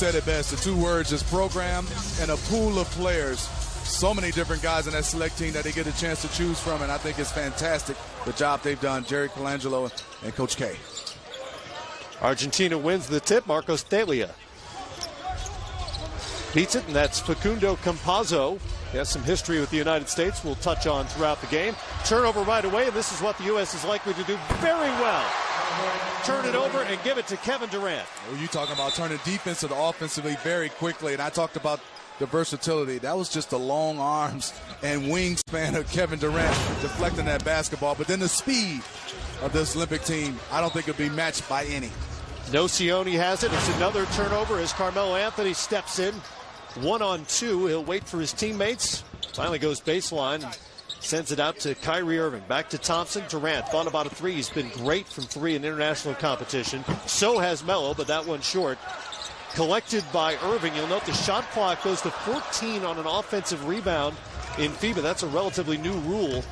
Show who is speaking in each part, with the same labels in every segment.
Speaker 1: said it best. The two words is program and a pool of players. So many different guys in that select team that they get a chance to choose from, and I think it's fantastic the job they've done, Jerry Colangelo and Coach K.
Speaker 2: Argentina wins the tip. Marcos Delia beats it, and that's Facundo Campazzo. He has some history with the United States we'll touch on throughout the game. Turnover right away, and this is what the U.S. is likely to do very well. Turn it over and give it to Kevin Durant.
Speaker 1: Well, you talking about turning defense to offensively very quickly, and I talked about the versatility. That was just the long arms and wingspan of Kevin Durant deflecting that basketball. But then the speed of this Olympic team, I don't think it'll be matched by any.
Speaker 2: Nocioni has it. It's another turnover as Carmelo Anthony steps in. 1-on-2. He'll wait for his teammates. Finally goes baseline. Sends it out to Kyrie Irving. Back to Thompson. Durant thought about a three. He's been great from three in international competition. So has Melo, but that one short. Collected by Irving. You'll note the shot clock goes to 14 on an offensive rebound in FIBA. That's a relatively new rule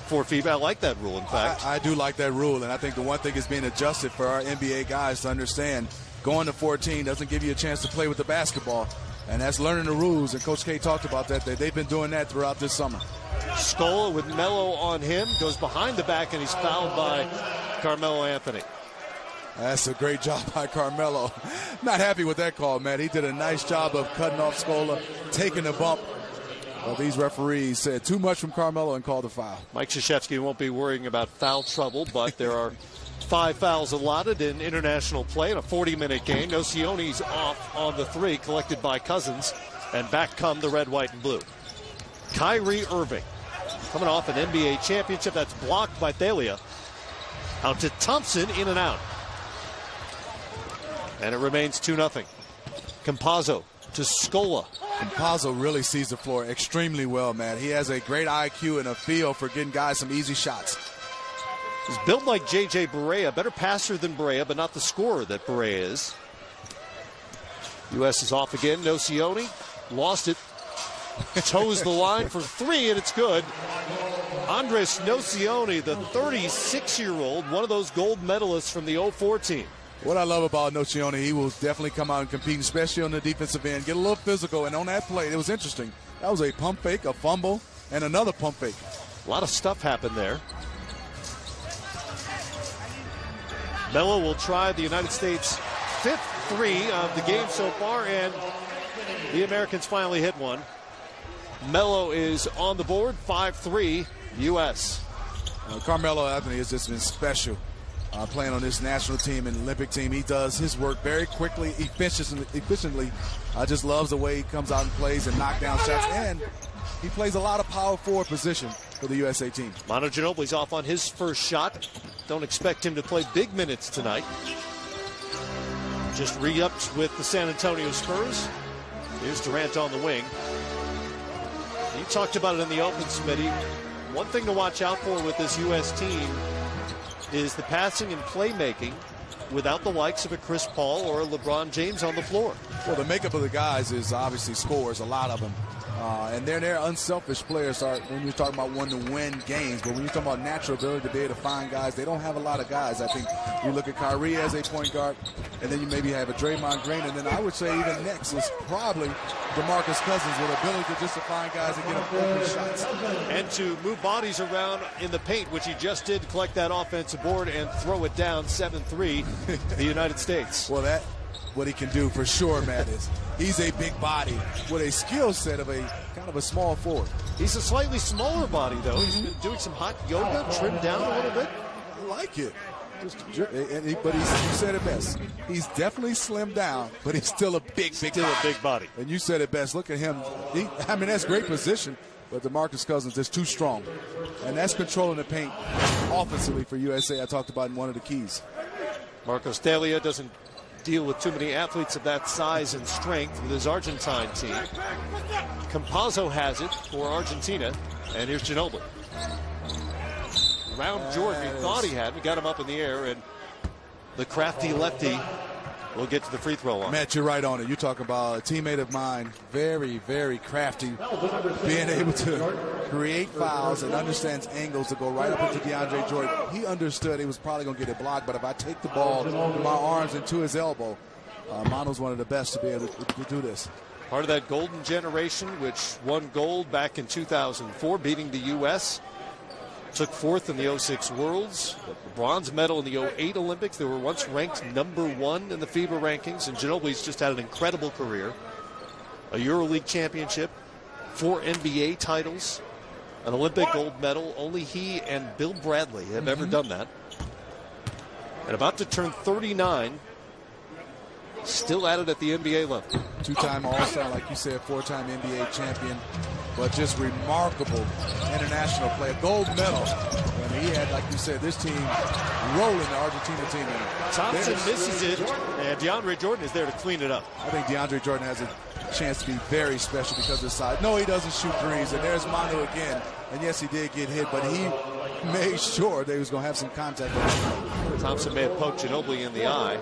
Speaker 2: for FIBA. I like that rule, in fact.
Speaker 1: I do like that rule, and I think the one thing is being adjusted for our NBA guys to understand going to 14 doesn't give you a chance to play with the basketball, and that's learning the rules, and Coach K talked about that. They've been doing that throughout this summer.
Speaker 2: Scola with Melo on him, goes behind the back, and he's fouled by Carmelo Anthony.
Speaker 1: That's a great job by Carmelo. Not happy with that call, man. He did a nice job of cutting off Scola, taking the bump. But these referees said too much from Carmelo and called a foul.
Speaker 2: Mike Krzyzewski won't be worrying about foul trouble, but there are 5 fouls allotted in international play in a 40-minute game. Nocioni's off on the three, collected by Cousins, and back come the red, white, and blue. Kyrie Irving coming off an NBA championship. That's blocked by Delia. Out to Thompson, in and out. And it remains 2-0. Campazzo to Scola.
Speaker 1: Campazzo really sees the floor extremely well, man. He has a great IQ and a feel for getting guys some easy shots.
Speaker 2: He's built like J.J. Barea, better passer than Barea, but not the scorer that Barea is. U.S. is off again. Nocioni lost it. Toes the line for three, and it's good. Andres Nocioni, the 36-year-old, one of those gold medalists from the 04 team.
Speaker 1: What I love about Nocioni, he will definitely come out and compete, especially on the defensive end, get a little physical. And on that play, it was interesting. That was a pump fake, a fumble, and another pump fake.
Speaker 2: A lot of stuff happened there. Melo will try the United States' 5th three of the game so far, and the Americans finally hit one. Melo is on the board, 5-3, U.S.
Speaker 1: Carmelo Anthony has just been special. Playing on this national team and Olympic team. He does his work very quickly, efficiently. Just loves the way he comes out and plays and knock down shots. And he plays a lot of power forward position for the USA team.
Speaker 2: Manu Ginobili's off on his first shot. Don't expect him to play big minutes tonight. Just re-upped with the San Antonio Spurs. Here's Durant on the wing. You talked about it in the open, Smitty. One thing to watch out for with this U.S. team is the passing and playmaking without the likes of a Chris Paul or a LeBron James on the floor.
Speaker 1: Well, the makeup of the guys is obviously scores, a lot of them. And they're unselfish players when you're talking about one to win games. But when you're talking about natural ability to be able to find guys, they don't have a lot of guys. I think you look at Kyrie as a point guard, and then you maybe have a Draymond Green. And then I would say even next is probably DeMarcus Cousins with ability to just to find guys and get them open shots.
Speaker 2: And to move bodies around in the paint, which he just did, collect that offensive board and throw it down 7-3, the United States.
Speaker 1: Well, that what he can do for sure, Matt, is he's a big body with a skill set of a kind of a small forward.
Speaker 2: He's a slightly smaller body, though. He's been doing some hot yoga, trimmed down a little bit.
Speaker 1: I like it. But you said it best. He's definitely slimmed down, but he's still a big
Speaker 2: body.
Speaker 1: And you said it best. Look at him. That's great position, but DeMarcus Cousins is too strong. And that's controlling the paint offensively for USA. I talked about in one of the keys.
Speaker 2: Marcos Delia doesn't deal with too many athletes of that size and strength with his Argentine team. Campazzo has it for Argentina, and here's Ginobili. Round Jordan, he thought he had. We got him up in the air, and the crafty lefty will get to the free throw line.
Speaker 1: Matt, you're right on it. You talk about a teammate of mine, very, very crafty, being able to create fouls and understands angles to go right up into DeAndre Jordan. He understood he was probably going to get it blocked, but if I take the ball with my arms into his elbow, Mano's one of the best to be able to do this.
Speaker 2: Part of that golden generation, which won gold back in 2004, beating the U.S. Took fourth in the 06 Worlds, the bronze medal in the 08 Olympics. They were once ranked #1 in the FIBA rankings, and Ginobili's just had an incredible career. A EuroLeague championship, 4 NBA titles, an Olympic gold medal. Only he and Bill Bradley have ever done that. And about to turn 39, still at it at the NBA level.
Speaker 1: 2-time All-Star, like you said, 4-time NBA champion, but just remarkable international player. Gold medal. And he had, like you said, this team rolling the Argentina team.
Speaker 2: Thompson misses it, and DeAndre Jordan is there to clean it up.
Speaker 1: I think DeAndre Jordan has a chance to be very special because of his size. No, he doesn't shoot threes, and there's Manu again. And yes, he did get hit, but he made sure that he was going to have some contact with him.
Speaker 2: Thompson may have poked Ginobili in the eye.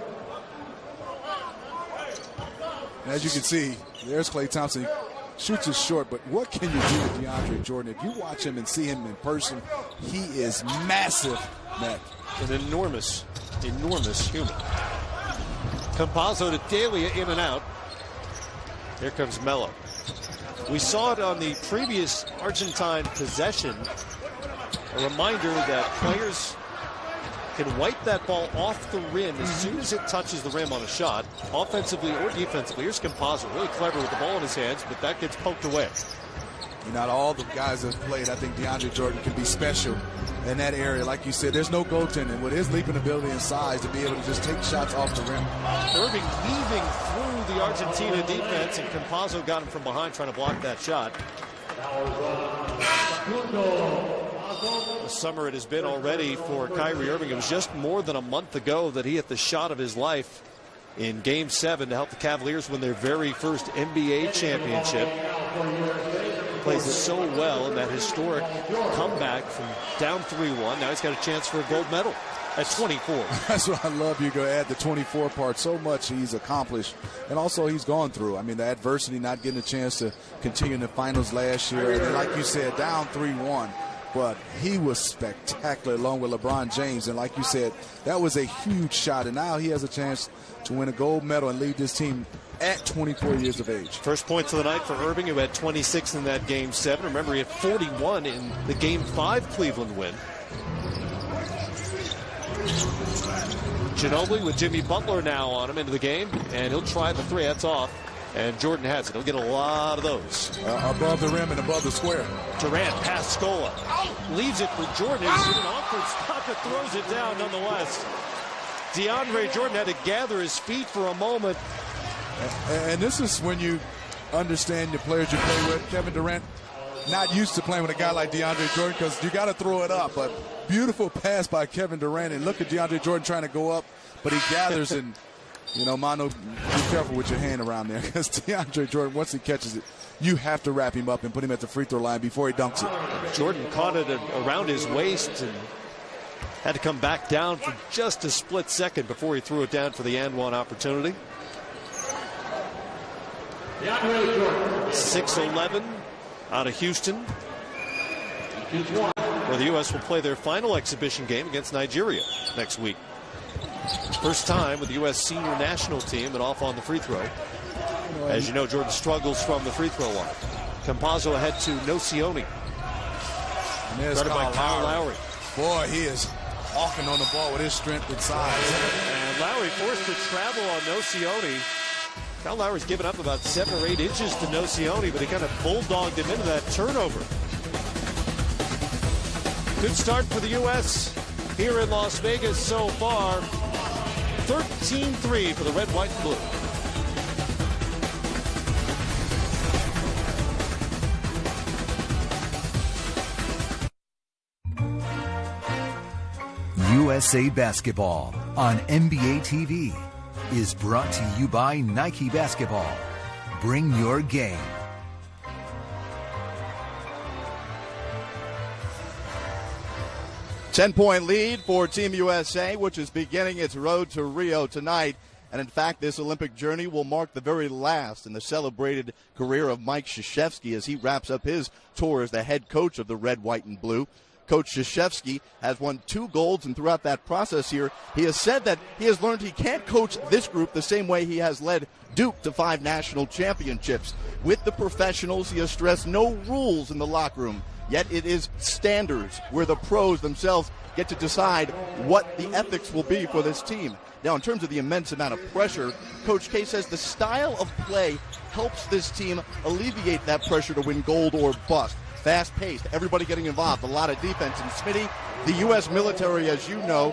Speaker 1: And as you can see, there's Klay Thompson. He shoots it short, but what can you do with DeAndre Jordan? If you watch him and see him in person, he is massive, Matt.
Speaker 2: An enormous human. Campazzo to Delia, in and out. Here comes Melo. We saw it on the previous Argentine possession. A reminder that players can wipe that ball off the rim as soon as it touches the rim on a shot, offensively or defensively. Here's Campazzo, really clever with the ball in his hands, but that gets poked away.
Speaker 1: Not all the guys that have played, I think DeAndre Jordan can be special in that area. Like you said, there's no goaltending. With his leaping ability and size to be able to just take shots off the rim.
Speaker 2: Irving weaving through the Argentina defense, and Campazzo got him from behind trying to block that shot. The summer it has been already for Kyrie Irving. It was just more than a month ago that he hit the shot of his life in Game 7 to help the Cavaliers win their very first NBA championship. Plays so well in that historic comeback from down 3-1. Now he's got a chance for a gold medal at 24.
Speaker 1: That's what I love. You're going to add the 24 part. So much he's accomplished. And also he's gone through. I mean, the adversity, not getting a chance to continue in the finals last year. And like you said, down 3-1. But he was spectacular along with LeBron James. And like you said, that was a huge shot. And now he has a chance to win a gold medal and lead this team at 24 years of age.
Speaker 2: First points of the night for Irving, who had 26 in that Game 7. Remember, he had 41 in the Game 5 Cleveland win. Ginobili with Jimmy Butler now on him into the game, and he'll try the three. That's off. And Jordan has it. He'll get a lot of those.
Speaker 1: Above the rim and above the square.
Speaker 2: Durant past Scola. Leaves it for Jordan. He's in an awkward spot, but throws it down nonetheless. DeAndre Jordan had to gather his feet for a moment.
Speaker 1: And this is when you understand the players you play with. Kevin Durant, not used to playing with a guy like DeAndre Jordan because you got to throw it up. But beautiful pass by Kevin Durant. And look at DeAndre Jordan trying to go up, but he gathers and, you know, Mano, be careful with your hand around there because DeAndre Jordan, once he catches it, you have to wrap him up and put him at the free throw line before he dunks it.
Speaker 2: Jordan caught it around his waist and had to come back down for just a split second before he threw it down for the and one opportunity. 6'11" out of Houston, where the U.S. will play their final exhibition game against Nigeria next week. First time with the U.S. senior national team and off on the free throw. As you know, Jordan struggles from the free throw line. Campazzo ahead to Nocioni. Started by Kyle Lowry.
Speaker 1: Boy, he is hawking on the ball with his strength and size.
Speaker 2: And Lowry forced to travel on Nocioni. Kyle Lowry's given up about 7 or 8 inches to Nocioni, but he kind of bulldogged him into that turnover. Good start for the U.S. here in Las Vegas so far. 13-3 for the red, white, and blue.
Speaker 3: USA Basketball on NBA TV is brought to you by Nike Basketball. Bring your game.
Speaker 4: Ten-point lead for Team USA, which is beginning its road to Rio tonight. And in fact, this Olympic journey will mark the very last in the celebrated career of Mike Krzyzewski as he wraps up his tour as the head coach of the red, white, and blue. Coach Krzyzewski has won 2 golds, and throughout that process here, he has said that he has learned he can't coach this group the same way he has led Duke to 5 national championships. With the professionals, he has stressed no rules in the locker room, yet it is standards where the pros themselves get to decide what the ethics will be for this team. Now, in terms of the immense amount of pressure, Coach K says the style of play helps this team alleviate that pressure to win gold or bust. Fast-paced, everybody getting involved, a lot of defense. And Smitty, the U.S. military, as you know,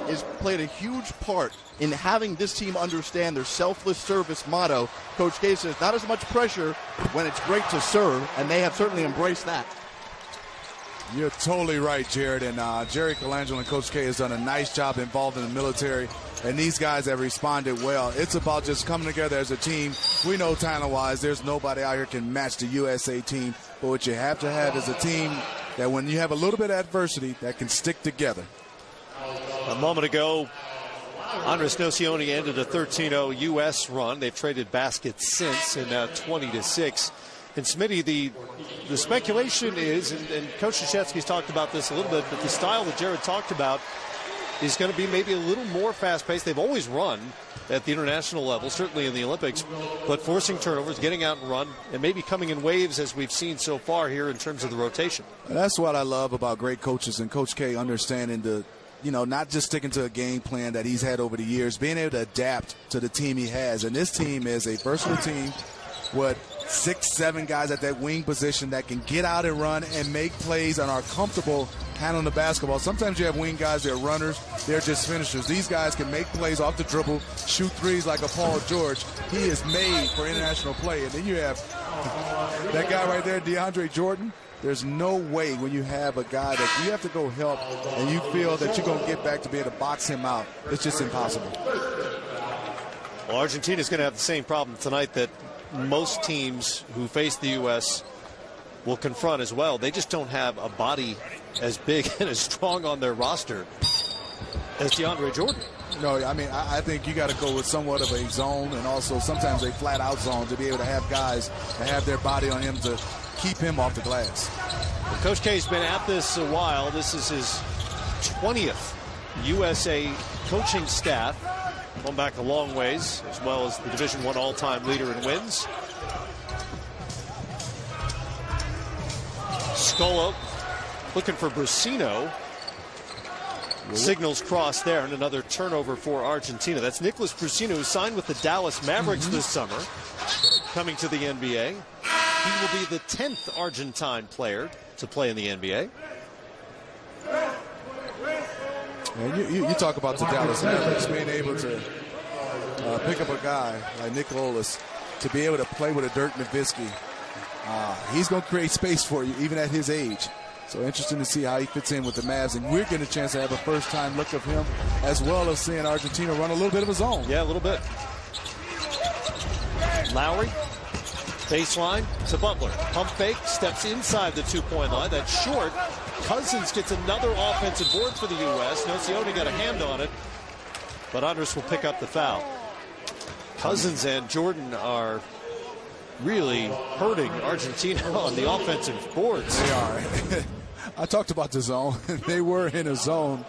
Speaker 4: has played a huge part in having this team understand their selfless service motto. Coach K says not as much pressure when it's great to serve, and they have certainly embraced that.
Speaker 1: You're totally right, Jared. And Jerry Colangelo and Coach K has done a nice job involved in the military. And these guys have responded well. It's about just coming together as a team. We know talent-wise, there's nobody out here can match the USA team. But what you have to have is a team that when you have a little bit of adversity, that can stick together.
Speaker 2: A moment ago, Andres Nocioni ended a 13-0 U.S. run. They've traded baskets since, and now 20-6. And Smitty, the speculation is, and Coach Krzyzewski's talked about this a little bit, but the style that Jared talked about is going to be maybe a little more fast-paced. They've always run at the international level, certainly in the Olympics, but forcing turnovers, getting out and run, and maybe coming in waves as we've seen so far here in terms of the rotation.
Speaker 1: And that's what I love about great coaches and Coach K understanding the, not just sticking to a game plan that he's had over the years, being able to adapt to the team he has. And this team is a versatile team with 6-7 guys at that wing position that can get out and run and make plays and are comfortable handling the basketball. Sometimes you have wing guys, they're runners, they're just finishers. These guys can make plays off the dribble, shoot threes like a Paul George. He is made for international play. And then you have that guy right there, DeAndre Jordan. There's no way when you have a guy that you have to go help and you feel that you're going to get back to be able to box him out. It's just impossible.
Speaker 2: Well, Argentina's going to have the same problem tonight that most teams who face the U.S. will confront as well. They just don't have a body as big and as strong on their roster as DeAndre Jordan.
Speaker 1: No, I mean, I think you got to go with somewhat of a zone and also sometimes a flat-out zone to be able to have guys that have their body on him to keep him off the glass.
Speaker 2: Well, Coach K's been at this a while. This is his 20th USA coaching staff. Going back a long ways, as well as the Division I all-time leader in wins. Scolo looking for Brusino. Signals crossed there, and another turnover for Argentina. That's Nicholas Brusino, who signed with the Dallas Mavericks this summer, coming to the NBA. He will be the 10th Argentine player to play in the NBA.
Speaker 1: And you talk about the Dallas Mavericks being able to pick up a guy like Nicholas to be able to play with a Dirk Nowitzki. He's going to create space for you even at his age. So interesting to see how he fits in with the Mavs. And we're getting a chance to have a first-time look of him as well as seeing Argentina run a little bit of a zone.
Speaker 2: Yeah, a little bit. Lowry, baseline to Butler. Pump fake, steps inside the two-point line. That's short. Cousins gets another offensive board for the U.S. Nocioni got a hand on it, but Andres will pick up the foul. Cousins and Jordan are really hurting Argentina on the offensive boards.
Speaker 1: They are. I talked about the zone. They were in a zone,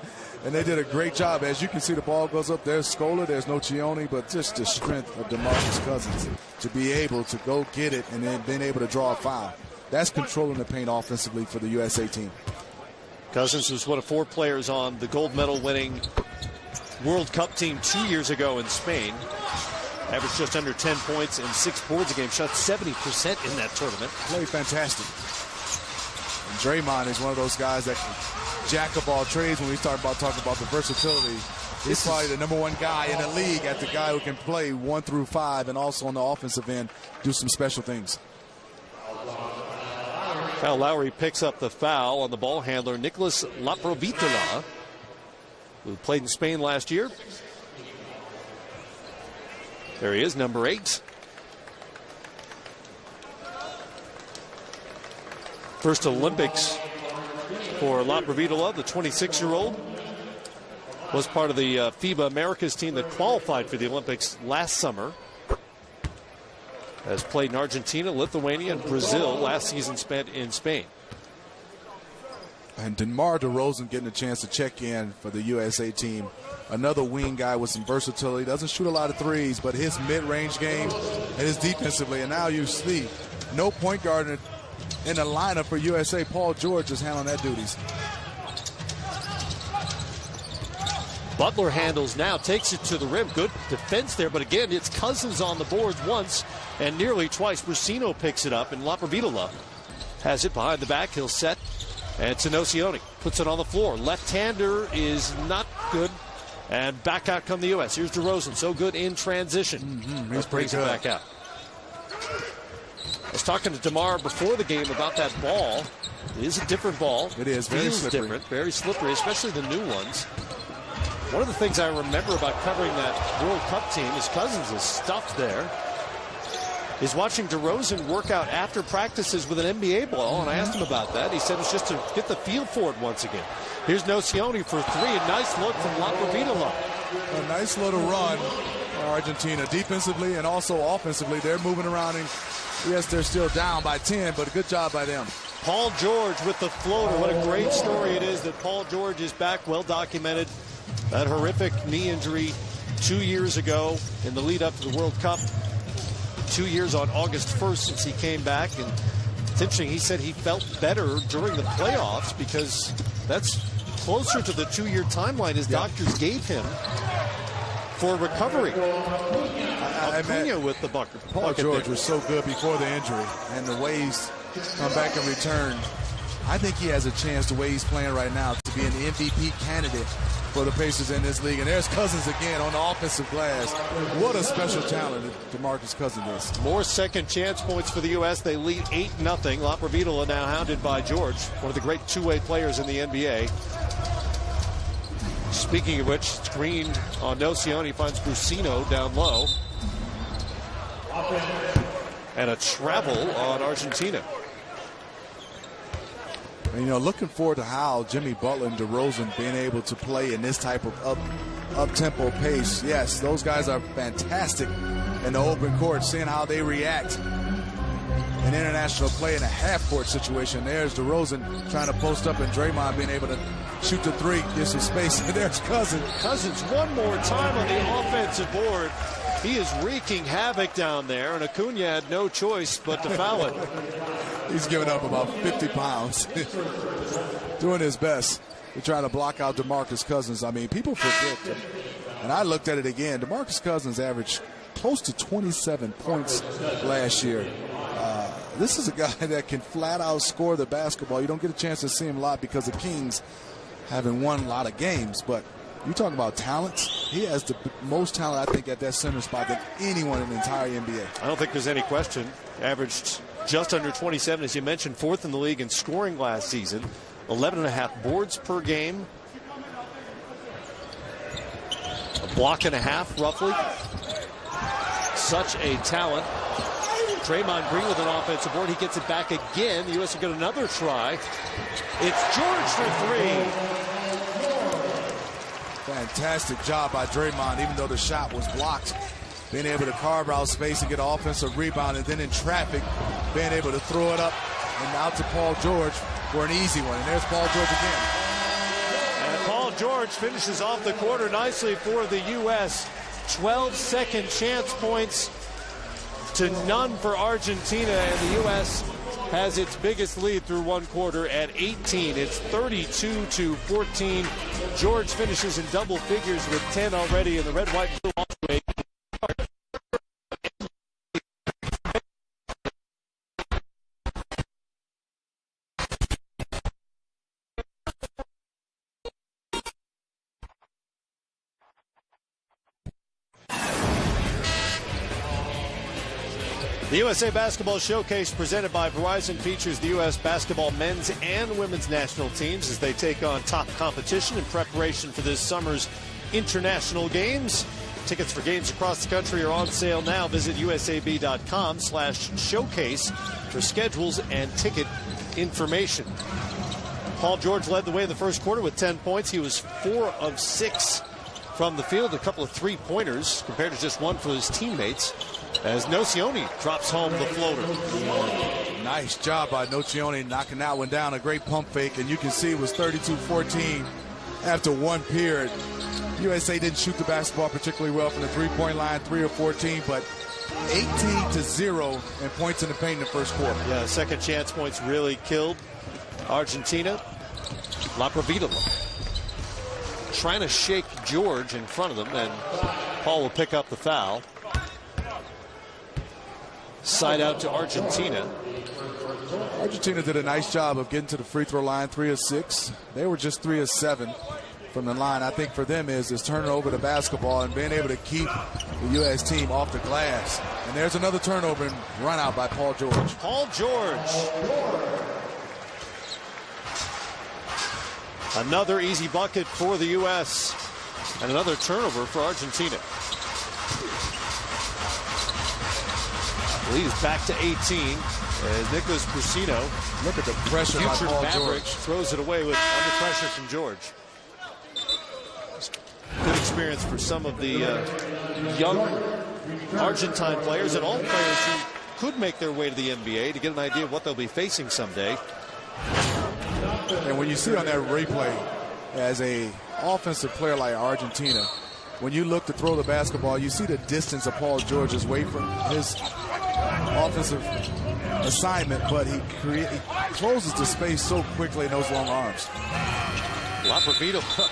Speaker 1: and they did a great job. As you can see, the ball goes up. There's Scola, there's Nocioni, but just the strength of DeMarcus Cousins to be able to go get it and then being able to draw a foul. That's controlling the paint offensively for the USA team.
Speaker 2: Cousins was one of 4 players on the gold medal winning World Cup team 2 years ago in Spain. Averaged just under 10 points and 6 boards a game. Shot 70% in that tournament.
Speaker 1: Played fantastic. And Draymond is one of those guys that can jack of all trades when we talking about the versatility. He's probably the #1 guy in the league at the guy who can play 1 through 5 and also on the offensive end do some special things.
Speaker 2: Kyle Lowry picks up the foul on the ball handler, Nicholas Laprovitola, who played in Spain last year. There he is, number 8. First Olympics for Laprovitola, the 26-year-old. Was part of the FIBA Americas team that qualified for the Olympics last summer. Has played in Argentina, Lithuania, and Brazil. Last season spent in Spain.
Speaker 1: And DeMar DeRozan getting a chance to check in for the USA team. Another wing guy with some versatility. Doesn't shoot a lot of threes, but his mid-range game and his defensively. And now you see no point guard in the lineup for USA. Paul George is handling that duties.
Speaker 2: Butler handles now, takes it to the rim. Good defense there, but again, it's Cousins on the boards once and nearly twice. Brusino picks it up, and Laprovitola has it behind the back. He'll set, and Nocioni puts it on the floor. Left-hander is not good, and back out come the U.S. Here's DeRozan, so good in transition.
Speaker 1: He
Speaker 2: brings it back out. I was talking to DeMar before the game about that ball. It is a different ball.
Speaker 1: It is very slippery.
Speaker 2: Different, very slippery, especially the new ones. One of the things I remember about covering that World Cup team is Cousins' stuff there. Is watching DeRozan work out after practices with an NBA ball, and I asked him about that. He said it's just to get the feel for it once again. Here's Nocioni for three. A nice look from Laprovitola.
Speaker 1: A nice little run for Argentina defensively and also offensively. They're moving around, and yes, they're still down by 10, but a good job by them.
Speaker 2: Paul George with the floater. What a great story it is that Paul George is back, well documented. That horrific knee injury 2 years ago in the lead up to the World Cup. 2 years on August 1st since he came back. And it's interesting, he said he felt better during the playoffs because that's closer to the 2 year timeline his doctors gave him for recovery. Acuna with the bucket.
Speaker 1: Paul George was so good before the injury, and the way he's come back and returned, I think he has a chance the way he's playing right now to be an MVP candidate for the Pacers in this league. And there's Cousins again on the offensive glass. What a special talent DeMarcus Cousins is.
Speaker 2: More second chance points for the U.S. They lead 8-0. Laprovitola now hounded by George, one of the great two-way players in the NBA. Speaking of which, screen on Nocioni finds Brusino down low. And a travel on Argentina.
Speaker 1: And, you know, looking forward to how Jimmy Butler and DeRozan being able to play in this type of up-tempo pace. Yes, those guys are fantastic in the open court, seeing how they react in international play in a half-court situation. There's DeRozan trying to post up, and Draymond being able to shoot the three, get some space. And there's Cousins.
Speaker 2: Cousins one more time on the offensive board. He is wreaking havoc down there, and Acuna had no choice but to foul it.
Speaker 1: He's giving up about 50 pounds. Doing his best to try to block out DeMarcus Cousins. I mean, people forget, and I looked at it again, DeMarcus Cousins averaged close to 27 points last year. This is a guy that can flat out score the basketball. You don't get a chance to see him a lot because the Kings haven't won a lot of games, but you talk about talent. He has the most talent, I think, at that center spot than anyone in the entire NBA.
Speaker 2: I don't think there's any question. Averaged just under 27, as you mentioned, fourth in the league in scoring last season. 11.5 boards per game. A block and a half, roughly. Such a talent. Draymond Green with an offensive board. He gets it back again. The U.S. will get another try. It's George for three.
Speaker 1: Fantastic job by Draymond, even though the shot was blocked. Being able to carve out space and get an offensive rebound, and then in traffic, being able to throw it up and out to Paul George for an easy one. And there's Paul George again.
Speaker 2: And Paul George finishes off the quarter nicely for the U.S. 12 second chance points to none for Argentina, and the U.S. has its biggest lead through one quarter at 18. It's 32-14. George finishes in double figures with 10 already, and the red, white, and blue also. The USA Basketball Showcase presented by Verizon features the U.S. basketball men's and women's national teams as they take on top competition in preparation for this summer's international games. Tickets for games across the country are on sale now. Visit usab.com/showcase for schedules and ticket information. Paul George led the way in the first quarter with 10 points. He was 4 of 6 from the field, a couple of three-pointers compared to just one for his teammates. as Nocioni drops home the floater.
Speaker 1: Nice job by Nocioni knocking that one down. A great pump fake, and you can see it was 32-14 after one period. USA didn't shoot the basketball particularly well from the three-point line, 3 of 14, but 18-0 in points in the paint in the first quarter.
Speaker 2: Yeah, second chance points really killed Argentina. Laprovitola trying to shake George in front of them, and Paul will pick up the foul. Side out to Argentina.
Speaker 1: Argentina did a nice job of getting to the free throw line, 3 of 6. They were just 3 of 7 from the line. I think for them is turning over the basketball and being able to keep the U.S. team off the glass. And there's another turnover and run out by Paul George.
Speaker 2: Paul George. Another easy bucket for the U.S. and another turnover for Argentina. Lead is back to 18 as Nicholas Brusino,
Speaker 1: look at the pressure by
Speaker 2: future
Speaker 1: Paul
Speaker 2: Maverick,
Speaker 1: George,
Speaker 2: throws it away with under pressure from George. Good experience for some of the young Argentine players and all players who could make their way to the NBA to get an idea of what they'll be facing someday.
Speaker 1: And when you see on that replay, as a offensive player like Argentina, when you look to throw the basketball, you see the distance of Paul George is away from his offensive assignment, but he closes the space so quickly in those long arms.
Speaker 2: Laprovitola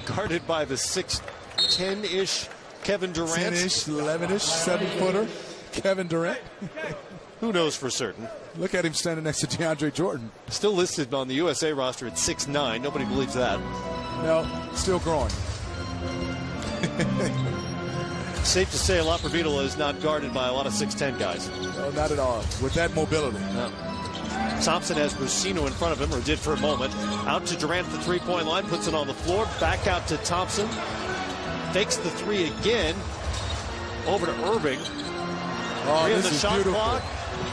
Speaker 2: guarded by the 6'10-ish Kevin Durant.
Speaker 1: 10-ish, 11-ish, 7-footer Kevin Durant.
Speaker 2: Who knows for certain?
Speaker 1: Look at him standing next to DeAndre Jordan.
Speaker 2: Still listed on the USA roster at 6'9". Nobody believes that.
Speaker 1: No, still growing.
Speaker 2: Safe to say Laprovitola is not guarded by a lot of 6'10 guys.
Speaker 1: No, not at all. With that mobility.
Speaker 2: No. Thompson has Brusino in front of him, or did for a moment. Out to Durant at the three-point line, puts it on the floor. Back out to Thompson. Fakes the three again. Over to Irving.
Speaker 1: Oh,
Speaker 2: Three on
Speaker 1: this
Speaker 2: the
Speaker 1: is
Speaker 2: shot
Speaker 1: beautiful.
Speaker 2: clock.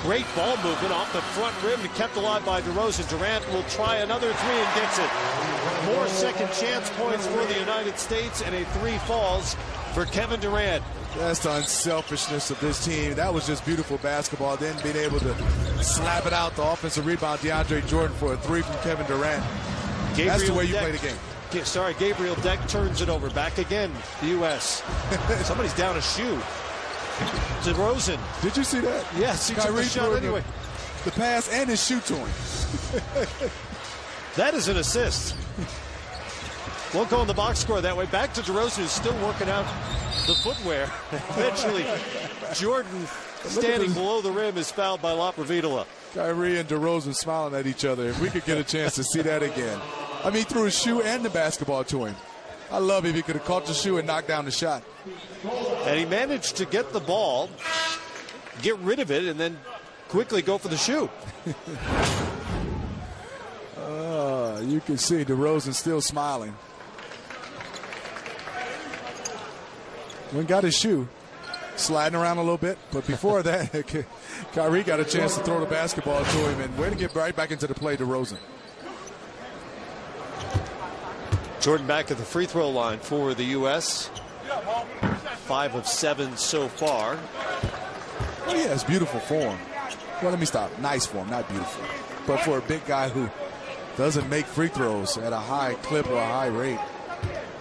Speaker 2: Great ball movement off the front rim and kept alive by DeRozan. Durant will try another three and gets it. More second chance points for the United States, and a three falls for Kevin Durant.
Speaker 1: That's the unselfishness of this team. That was just beautiful basketball. Then being able to slap it out, the offensive rebound, DeAndre Jordan for a three from Kevin Durant. That's the way you play the game.
Speaker 2: Sorry, Gabriel Deck turns it over. Back again, the U.S. Somebody's down a shoe. DeRozan.
Speaker 1: Did you see that?
Speaker 2: Yes, he took the shot anyway.
Speaker 1: The pass and his shoe to him.
Speaker 2: That is an assist. Won't go in the box score that way. Back to DeRozan, who's still working out the footwear. Eventually, Jordan, standing below the rim, is fouled by Laprovitola.
Speaker 1: Kyrie and DeRozan smiling at each other. If we could get a chance to see that again. I mean, he threw his shoe and the basketball to him. I love if he could have caught the shoe and knocked down the shot.
Speaker 2: And he managed to get the ball, get rid of it, and then quickly go for the shoe.
Speaker 1: You can see DeRozan still smiling. When got his shoe, sliding around a little bit, but before that, Kyrie got a chance to throw the basketball to him, and way to get right back into the play, DeRozan.
Speaker 2: Jordan back at the free throw line for the U.S. 5 of 7 so far.
Speaker 1: Well, he has beautiful form. Well, let me stop. Nice form, not beautiful. But for a big guy who doesn't make free throws at a high clip or a high rate,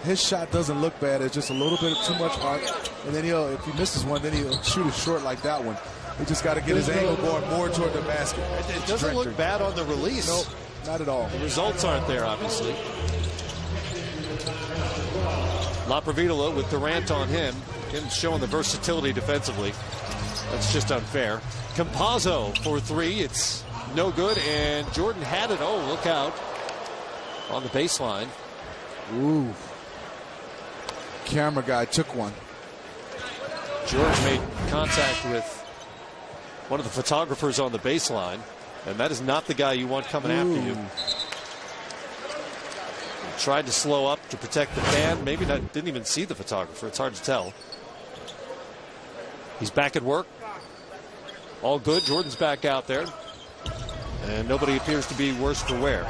Speaker 1: his shot doesn't look bad. It's just a little bit of too much heart. And then if he misses one, then he'll shoot it short like that one. He just got to get his angle going more toward the basket.
Speaker 2: It doesn't look bad on the release.
Speaker 1: Nope, not at all.
Speaker 2: The results aren't there, obviously. Laprovitola with Durant on him. Him showing the versatility defensively. That's just unfair. Campazzo for three. It's no good, and Jordan had it. Oh, look out. On the baseline.
Speaker 1: Ooh. Camera guy took one.
Speaker 2: George made contact with one of the photographers on the baseline, and that is not the guy you want coming after you. Tried to slow up to protect the fan. Maybe not, didn't even see the photographer. It's hard to tell. He's back at work. All good. Jordan's back out there. And nobody appears to be worse for wear.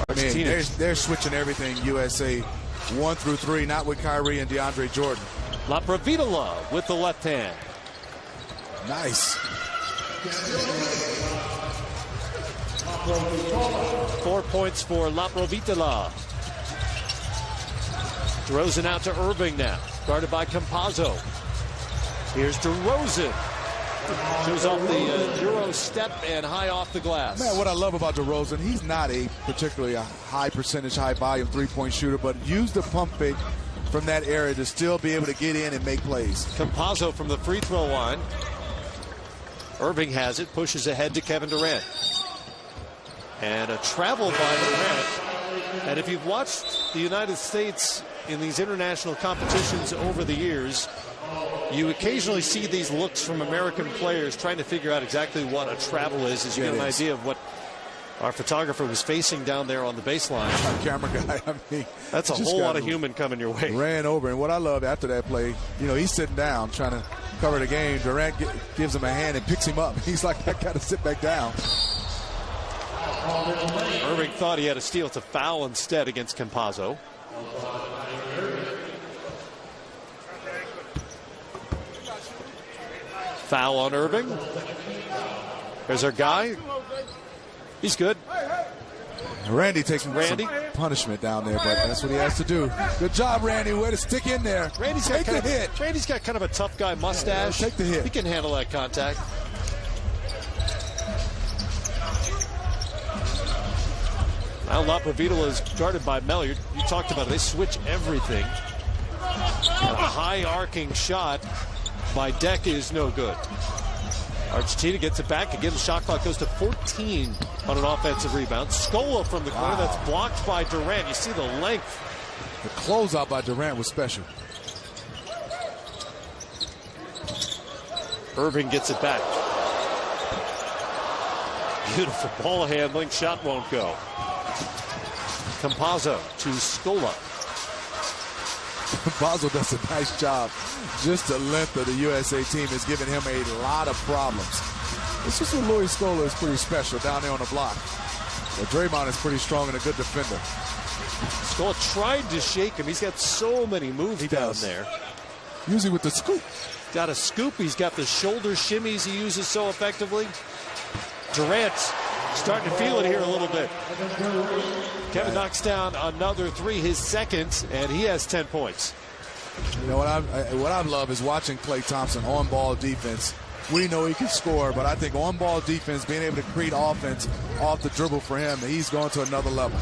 Speaker 1: I mean, they're switching everything USA 1 through 3, not with Kyrie and DeAndre Jordan.
Speaker 2: Laprovitola with the left hand.
Speaker 1: Nice.
Speaker 2: 4 points for Laprovitola. DeRozan out to Irving now, guarded by Campazzo. Here's DeRozan. Shows off the Euro step and high off the glass.
Speaker 1: Man, what I love about DeRozan, he's not a particularly high percentage, high volume three-point shooter, but use the pump fake from that area to still be able to get in and make plays.
Speaker 2: Campazzo from the free throw line. Irving has it, pushes ahead to Kevin Durant. And a travel by Durant. And if you've watched the United States in these international competitions over the years, you occasionally see these looks from American players trying to figure out exactly what a travel is, as you get an idea of what our photographer was facing down there on the baseline.
Speaker 1: Our camera guy, I mean,
Speaker 2: that's a whole lot of human coming your way.
Speaker 1: Ran over, and what I love after that play, you know, he's sitting down trying to cover the game. Durant gives him a hand and picks him up. He's like, I got to sit back down.
Speaker 2: Irving thought he had a steal. It's a foul instead against Campazzo. Foul on Irving. There's our guy. He's good.
Speaker 1: Randy takes some punishment down there, but that's what he has to do. Good job, Randy. Way to stick in there.
Speaker 2: Randy's got Randy's got kind of a tough guy mustache.
Speaker 1: Take the hit.
Speaker 2: He can handle that contact. Now Laprovitola is guarded by Melo. You talked about it. They switch everything. And a high arcing shot by Deck is no good. Argentina gets it back again. The shot clock goes to 14 on an offensive rebound. Scola from the corner. That's blocked by Durant. You see the length.
Speaker 1: The closeout by Durant was special.
Speaker 2: Irving gets it back. Beautiful ball handling. Shot won't go. Campazzo to Scola.
Speaker 1: Campazzo does a nice job. Just the length of the USA team is giving him a lot of problems. It's just what Louis Scola is pretty special down there on the block. But Draymond is pretty strong and a good defender.
Speaker 2: Scola tried to shake him. He's got so many moves down there.
Speaker 1: Usually with the scoop.
Speaker 2: Got a scoop. He's got the shoulder shimmies he uses so effectively. Durant starting to feel it here a little bit. Kevin knocks down another three, his second, and he has 10 points.
Speaker 1: You know what I love is watching Klay Thompson on ball defense. We know he can score, but I think on ball defense, being able to create offense off the dribble for him, he's going to another level.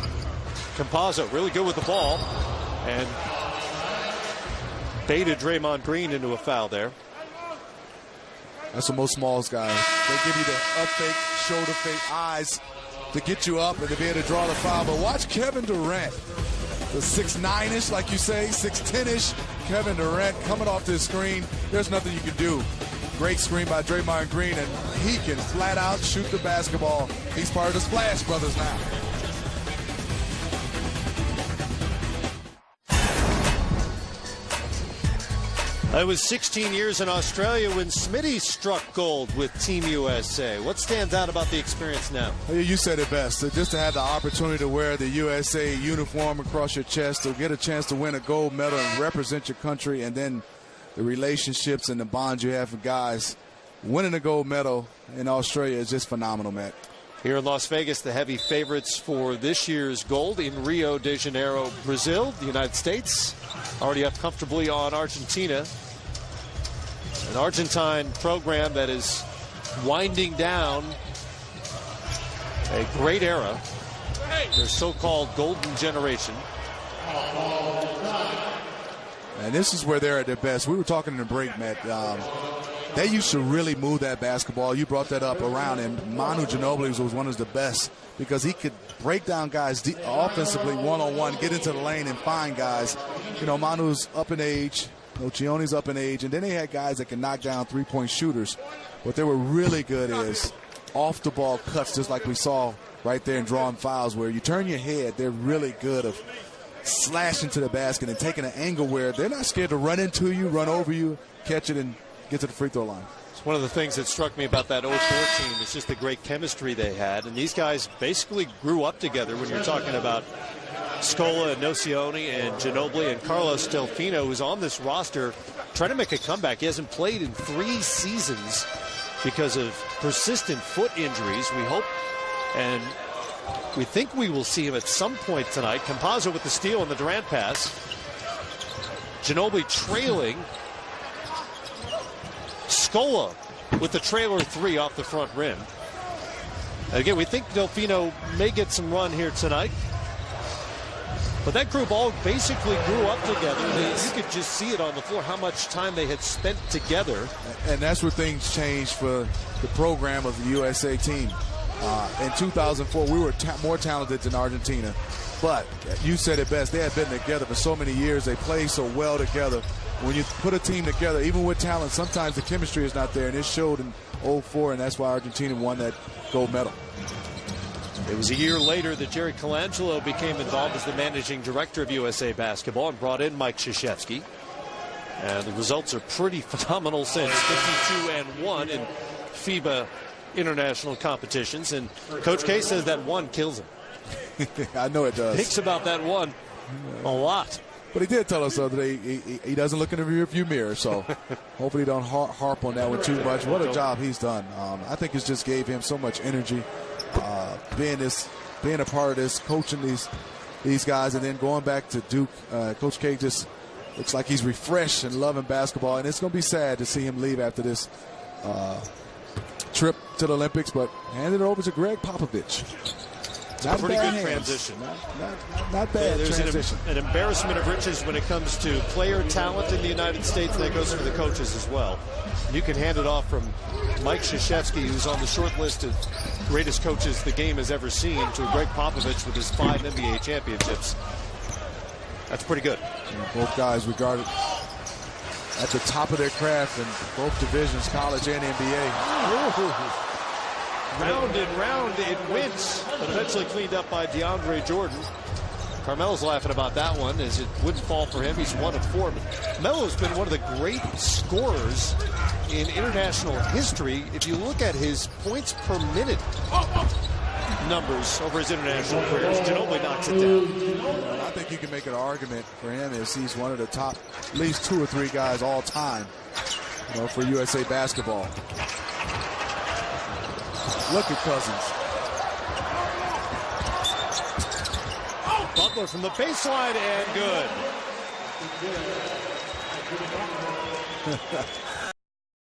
Speaker 2: Campazzo really good with the ball and baited Draymond Green into a foul there.
Speaker 1: That's what most smalls guys. They give you the up fake, shoulder fake, eyes to get you up and to be able to draw the foul. But watch Kevin Durant, the 6'9"-ish, like you say, 6'10"-ish. Kevin Durant coming off this screen. There's nothing you can do. Great screen by Draymond Green, and he can flat out shoot the basketball. He's part of the Splash Brothers now.
Speaker 2: It was 16 years in Australia when Smitty struck gold with Team USA. What stands out about the experience now?
Speaker 1: You said it best. Just to have the opportunity to wear the USA uniform across your chest, to get a chance to win a gold medal and represent your country, and then the relationships and the bonds you have with guys. Winning a gold medal in Australia is just phenomenal, Matt.
Speaker 2: Here in Las Vegas, the heavy favorites for this year's gold in Rio de Janeiro, Brazil, the United States, already up comfortably on Argentina. An Argentine program that is winding down a great era, their so-called golden generation.
Speaker 1: And this is where they're at their best. We were talking in the break, Matt. They used to really move that basketball. You brought that up around, and Manu Ginobili was one of the best because he could break down guys offensively one-on-one, get into the lane and find guys. You know, Manu's up in age. Occhione's up in age, and then they had guys that can knock down three-point shooters. What they were really good is off-the-ball cuts, just like we saw right there in drawing fouls, where you turn your head. They're really good of slashing to the basket and taking an angle where they're not scared to run into you, run over you, catch it, and get to the free throw line.
Speaker 2: It's one of the things that struck me about that 04 team is just the great chemistry they had, and these guys basically grew up together. When you're talking about Scola and Nocioni and Ginobili and Carlos Delfino, who's on this roster, trying to make a comeback. He hasn't played in 3 seasons because of persistent foot injuries. We hope and we think we will see him at some point tonight. Campazzo with the steal on the Durant pass. Ginobili trailing. Scola with the trailer 3 off the front rim. Again, we think Delfino may get some run here tonight. But that group all basically grew up together. You could just see it on the floor, how much time they had spent together.
Speaker 1: And that's where things changed for the program of the USA team. In 2004, we were more talented than Argentina. But you said it best. They had been together for so many years. They played so well together. When you put a team together, even with talent, sometimes the chemistry is not there. And it showed in 2004, and that's why Argentina won that gold medal.
Speaker 2: It was a year later that Jerry Colangelo became involved as the managing director of USA Basketball and brought in Mike Krzyzewski. And the results are pretty phenomenal since. 52-1 in FIBA international competitions. And Coach K says that one kills him.
Speaker 1: I know it does.
Speaker 2: Thinks about that one a lot.
Speaker 1: But he did tell us the other day he doesn't look in the rearview mirror, so hopefully he don't harp on that one too much. What a job he's done. I think it just gave him so much energy, being a part of this, coaching these guys, and then going back to Duke. Coach K just looks like he's refreshed and loving basketball, and it's going to be sad to see him leave after this trip to the Olympics, but hand it over to Greg Popovich.
Speaker 2: Not pretty good transition.
Speaker 1: Not bad
Speaker 2: there's
Speaker 1: transition.
Speaker 2: An embarrassment of riches when it comes to player talent in the United States. That goes for the coaches as well. You can hand it off from Mike Krzyzewski, who's on the short list of greatest coaches the game has ever seen, to Greg Popovich with his 5 NBA championships. That's pretty good.
Speaker 1: Both guys regarded at the top of their craft in both divisions, college and NBA.
Speaker 2: Round and round it went, but eventually cleaned up by DeAndre Jordan. Carmelo's laughing about that one, as it wouldn't fall for him. He's 1 of 4. But Melo's been one of the great scorers in international history. If you look at his points per minute numbers over his international careers, Ginobili knocks it down.
Speaker 1: I think you can make an argument for him as he's one of the top, at least 2 or 3 guys all time, for USA basketball. Look at Cousins.
Speaker 2: Butler from the baseline and good.